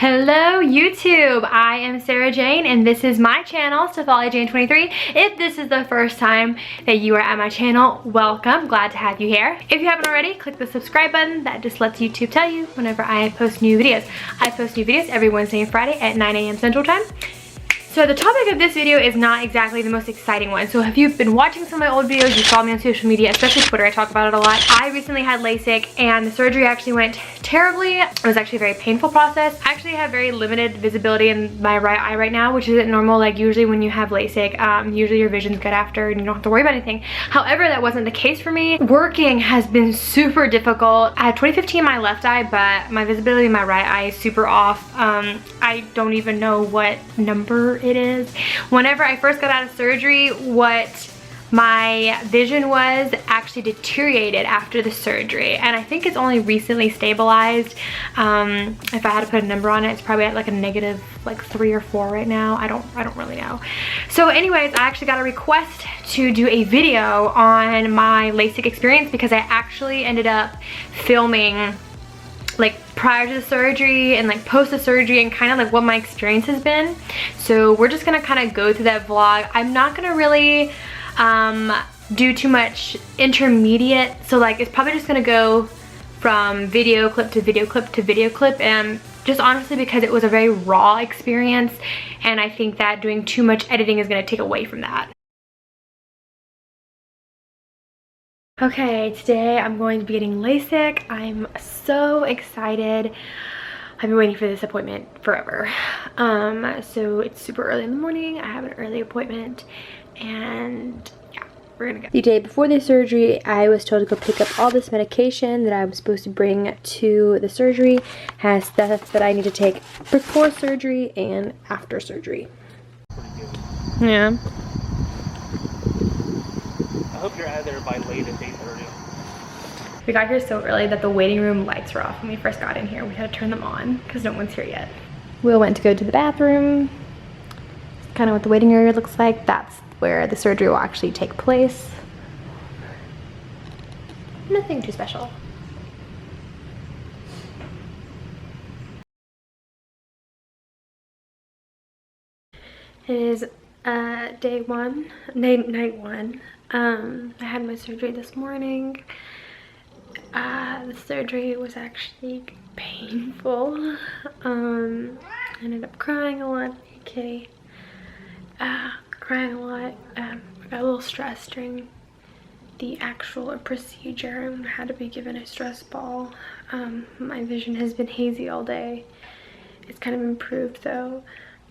Hello YouTube, I am Sarah Jane and this is my channel, Stephali Jane 23. If this is the first time that you are at my channel, welcome, glad to have you here. If you haven't already, click the subscribe button. That just lets YouTube tell you whenever I post new videos. I post new videos every Wednesday and Friday at 9 a.m. Central Time. So the topic of this video is not exactly the most exciting one. So if you've been watching some of my old videos, you follow me on social media, especially Twitter, I talk about it a lot. I recently had LASIK and the surgery actually went terribly. It was actually a very painful process. I actually have very limited visibility in my right eye right now, which isn't normal. Like usually when you have LASIK, usually your vision's good after and you don't have to worry about anything. However, that wasn't the case for me. Working has been super difficult. I have 20/50 in my left eye, but my visibility in my right eye is super off. I don't even know what number it is. Whenever I first got out of surgery, what my vision was actually deteriorated after the surgery, and I think it's only recently stabilized. If I had to put a number on it, it's probably at like a negative like 3 or 4 right now. I don't really know. So anyways, I actually got a request to do a video on my LASIK experience because I actually ended up filming like prior to the surgery and like post the surgery and kind of like what my experience has been. So we're just gonna kind of go through that vlog. I'm not gonna really do too much intermediate, so like it's probably just gonna go from video clip to video clip to video clip, and just honestly because it was a very raw experience and I think that doing too much editing is gonna take away from that. Okay, today I'm going to be getting LASIK. I'm so excited. I've been waiting for this appointment forever. So it's super early in the morning. I have an early appointment and yeah, we're gonna go. The day before the surgery, I was told to go pick up all this medication that I was supposed to bring to the surgery. It has stuff that I need to take before surgery and after surgery. Yeah. I hope you're out of there by late at 8:30. We got here so early that the waiting room lights were off when we first got in here. We had to turn them on because no one's here yet. Will went to go to the bathroom. It's kind of what the waiting area looks like. That's where the surgery will actually take place. Nothing too special. It is night one. I had my surgery this morning. The surgery was actually painful. I ended up crying a lot, kitty. Crying a lot. I got a little stressed during the actual procedure and had to be given a stress ball. My vision has been hazy all day. It's kind of improved though.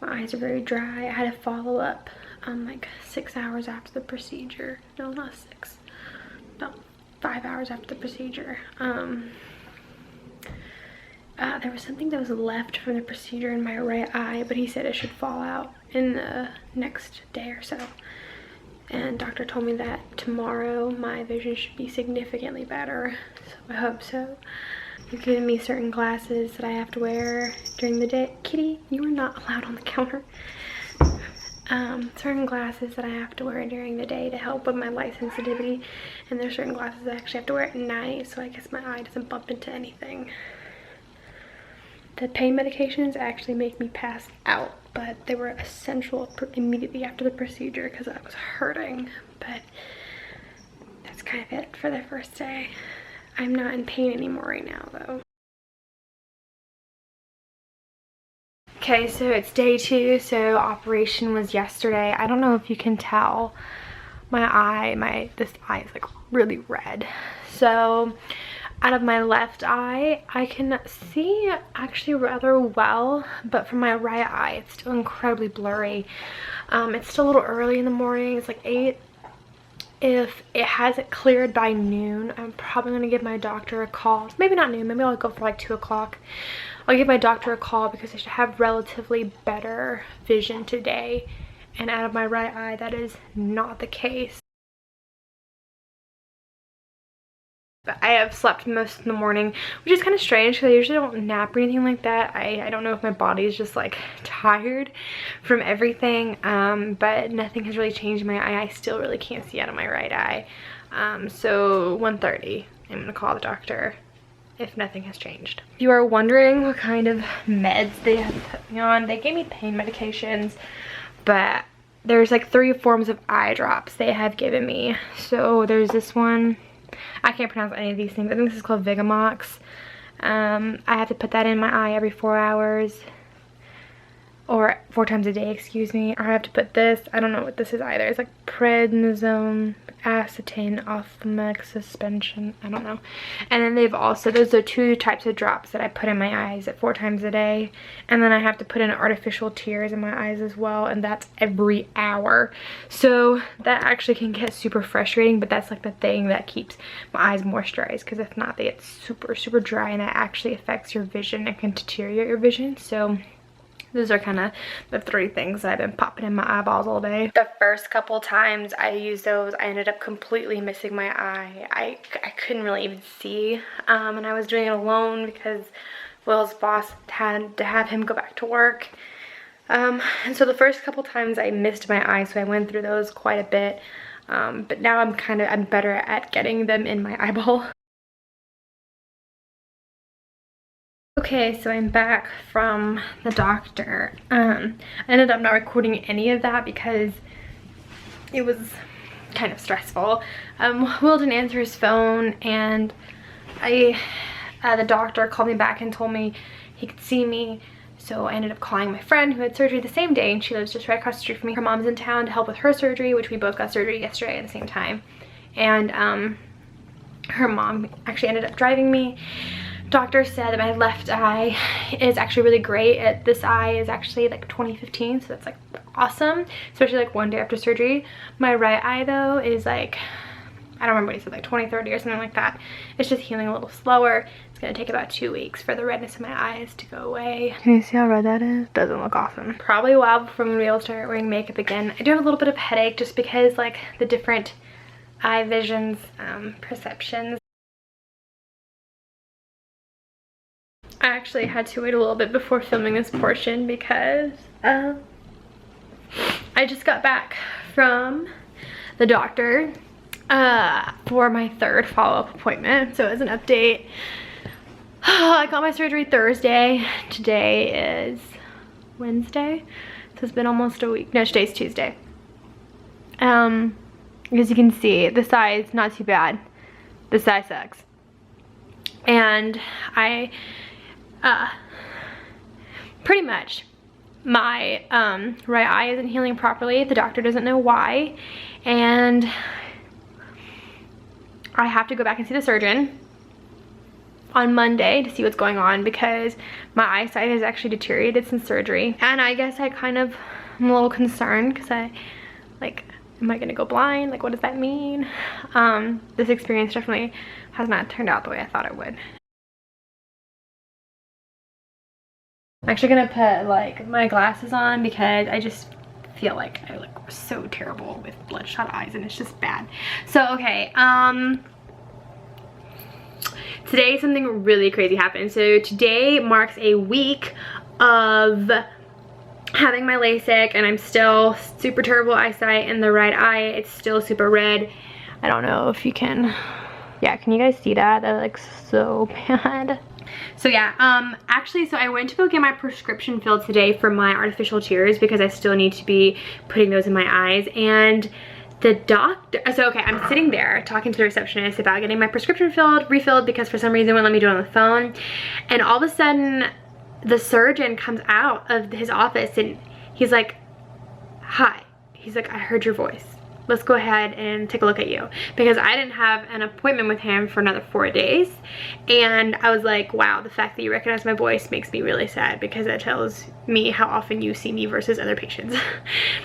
My eyes are very dry. I had a follow-up like 6 hours after the procedure. No, not 6. No, 5 hours after the procedure. There was something that was left from the procedure in my right eye, but he said it should fall out in the next day or so. And doctor told me that tomorrow my vision should be significantly better, so I hope so. He's giving me certain glasses that I have to wear during the day. Kitty, you are not allowed on the counter. Certain glasses that I have to wear during the day to help with my light sensitivity, and there's certain glasses I actually have to wear at night so I guess my eye doesn't bump into anything. The pain medications actually make me pass out, but they were essential immediately after the procedure because I was hurting. But that's kind of it for the first day. I'm not in pain anymore right now though. Okay, so it's day 2, so operation was yesterday. I don't know if you can tell, this eye is like really red. So out of my left eye, I can see actually rather well, but from my right eye, it's still incredibly blurry. It's still a little early in the morning, it's like 8. If it hasn't cleared by noon, I'm probably gonna give my doctor a call. Maybe not noon, maybe I'll go for like 2 o'clock. I'll give my doctor a call because I should have relatively better vision today. And out of my right eye, that is not the case. But I have slept most of the morning, which is kind of strange because I usually don't nap or anything like that. I don't know if my body is just like tired from everything, but nothing has really changed in my eye. I still really can't see out of my right eye. So 1:30, I'm gonna call the doctor if nothing has changed. If you are wondering what kind of meds they have put me on, they gave me pain medications, but there's like 3 forms of eye drops they have given me. So there's this one, I can't pronounce any of these things. I think this is called Vigamox. I have to put that in my eye every 4 hours, or 4 times a day, excuse me. Or I have to put this, I don't know what this is either. It's like prednisone, acetane, ophthalmic suspension, I don't know. And then they've also, those are 2 types of drops that I put in my eyes at 4 times a day. And then I have to put in artificial tears in my eyes as well, and that's every hour. So that actually can get super frustrating, but that's like the thing that keeps my eyes moisturized, because if not, they get super, super dry, and that actually affects your vision and can deteriorate your vision. So those are kind of the 3 things that I've been popping in my eyeballs all day. The first couple times I used those, I ended up completely missing my eye. I couldn't really even see, and I was doing it alone because Will's boss had to have him go back to work. And so the first couple times I missed my eye, so I went through those quite a bit. But now I'm better at getting them in my eyeball. Okay, so I'm back from the doctor. I ended up not recording any of that because it was kind of stressful. Will didn't answer his phone, and the doctor called me back and told me he could see me. So I ended up calling my friend who had surgery the same day, and she lives just right across the street from me. Her mom's in town to help with her surgery, which we both got surgery yesterday at the same time. And her mom actually ended up driving me. Doctor said that my left eye is actually really great. This eye is actually like 2015, so that's like awesome, especially like 1 day after surgery. My right eye though is like, I don't remember what he said, like 2030 or something like that. It's just healing a little slower. It's gonna take about 2 weeks for the redness in my eyes to go away. Can you see how red that is? Doesn't look awesome. Probably a while before I'm gonna be able to start wearing makeup again. I do have a little bit of headache just because like the different eye visions, perceptions. I actually had to wait a little bit before filming this portion because I just got back from the doctor for my 3rd follow-up appointment. So as an update, I got my surgery Thursday. Today is Wednesday, so it's been almost a week. No, today's Tuesday. As you can see, this eye is not too bad. This eye sucks. And pretty much my right eye isn't healing properly. The doctor doesn't know why, and I have to go back and see the surgeon on Monday to see what's going on, because my eyesight has actually deteriorated since surgery. And I guess I kind of am a little concerned because am I gonna go blind? Like, what does that mean? This experience definitely has not turned out the way I thought it would. I'm actually gonna put like my glasses on because I just feel like I look so terrible with bloodshot eyes, and it's just bad. So okay, today something really crazy happened. So today marks a week of having my Lasik, and I'm still super terrible eyesight in the right eye. It's still super red. I don't know if you can, yeah, can you guys see that? That looks so bad. So yeah, actually, so I went to go get my prescription filled today for my artificial tears because I still need to be putting those in my eyes. And the doctor, so okay, I'm sitting there talking to the receptionist about getting my prescription refilled because for some reason it wouldn't let me do it on the phone. And all of a sudden, the surgeon comes out of his office and he's like, hi. He's like, I heard your voice. Let's go ahead and take a look at you, because I didn't have an appointment with him for another 4 days. And I was like, wow, the fact that you recognize my voice makes me really sad, because that tells me how often you see me versus other patients.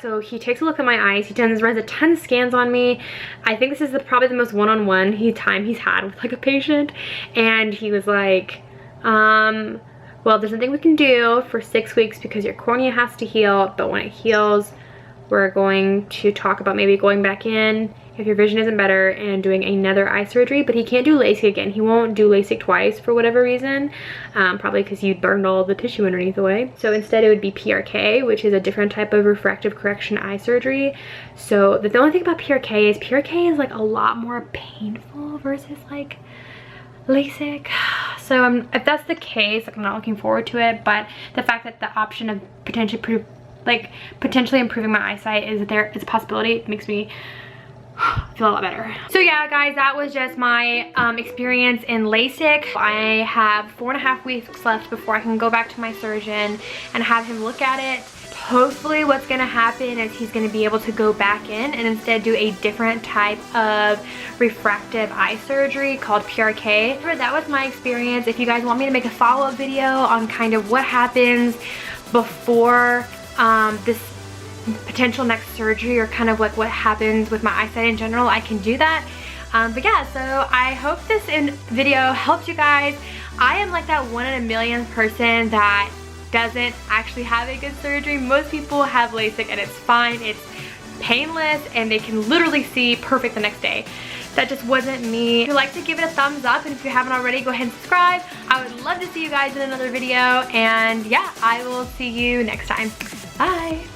So he takes a look at my eyes. He runs a ton of scans on me. I think this is probably the most one-on-one time he's had with like a patient. And he was like, well, there's nothing we can do for 6 weeks because your cornea has to heal, but when it heals, we're going to talk about maybe going back in if your vision isn't better and doing another eye surgery. But he can't do LASIK again. He won't do LASIK twice for whatever reason, probably because you burned all the tissue underneath away. So instead it would be PRK, which is a different type of refractive correction eye surgery. So the only thing about PRK is like a lot more painful versus like LASIK. so if that's the case, like, I'm not looking forward to it, but the fact that the option of potentially improving my eyesight is that there is a possibility, it makes me feel a lot better. So yeah, guys, that was just my experience in LASIK. I have 4.5 weeks left before I can go back to my surgeon and have him look at it. Hopefully what's gonna happen is he's gonna be able to go back in and instead do a different type of refractive eye surgery called PRK. That was my experience. If you guys want me to make a follow-up video on kind of what happens before this potential next surgery, or kind of like what happens with my eyesight in general, I can do that. But yeah, so I hope this video helped you guys. I am like that 1 in a million person that doesn't actually have a good surgery. Most people have LASIK and it's fine, it's painless, and they can literally see perfect the next day. That just wasn't me. If you'd like to give it a thumbs up, and if you haven't already, go ahead and subscribe. I would love to see you guys in another video, and yeah, I will see you next time. Bye.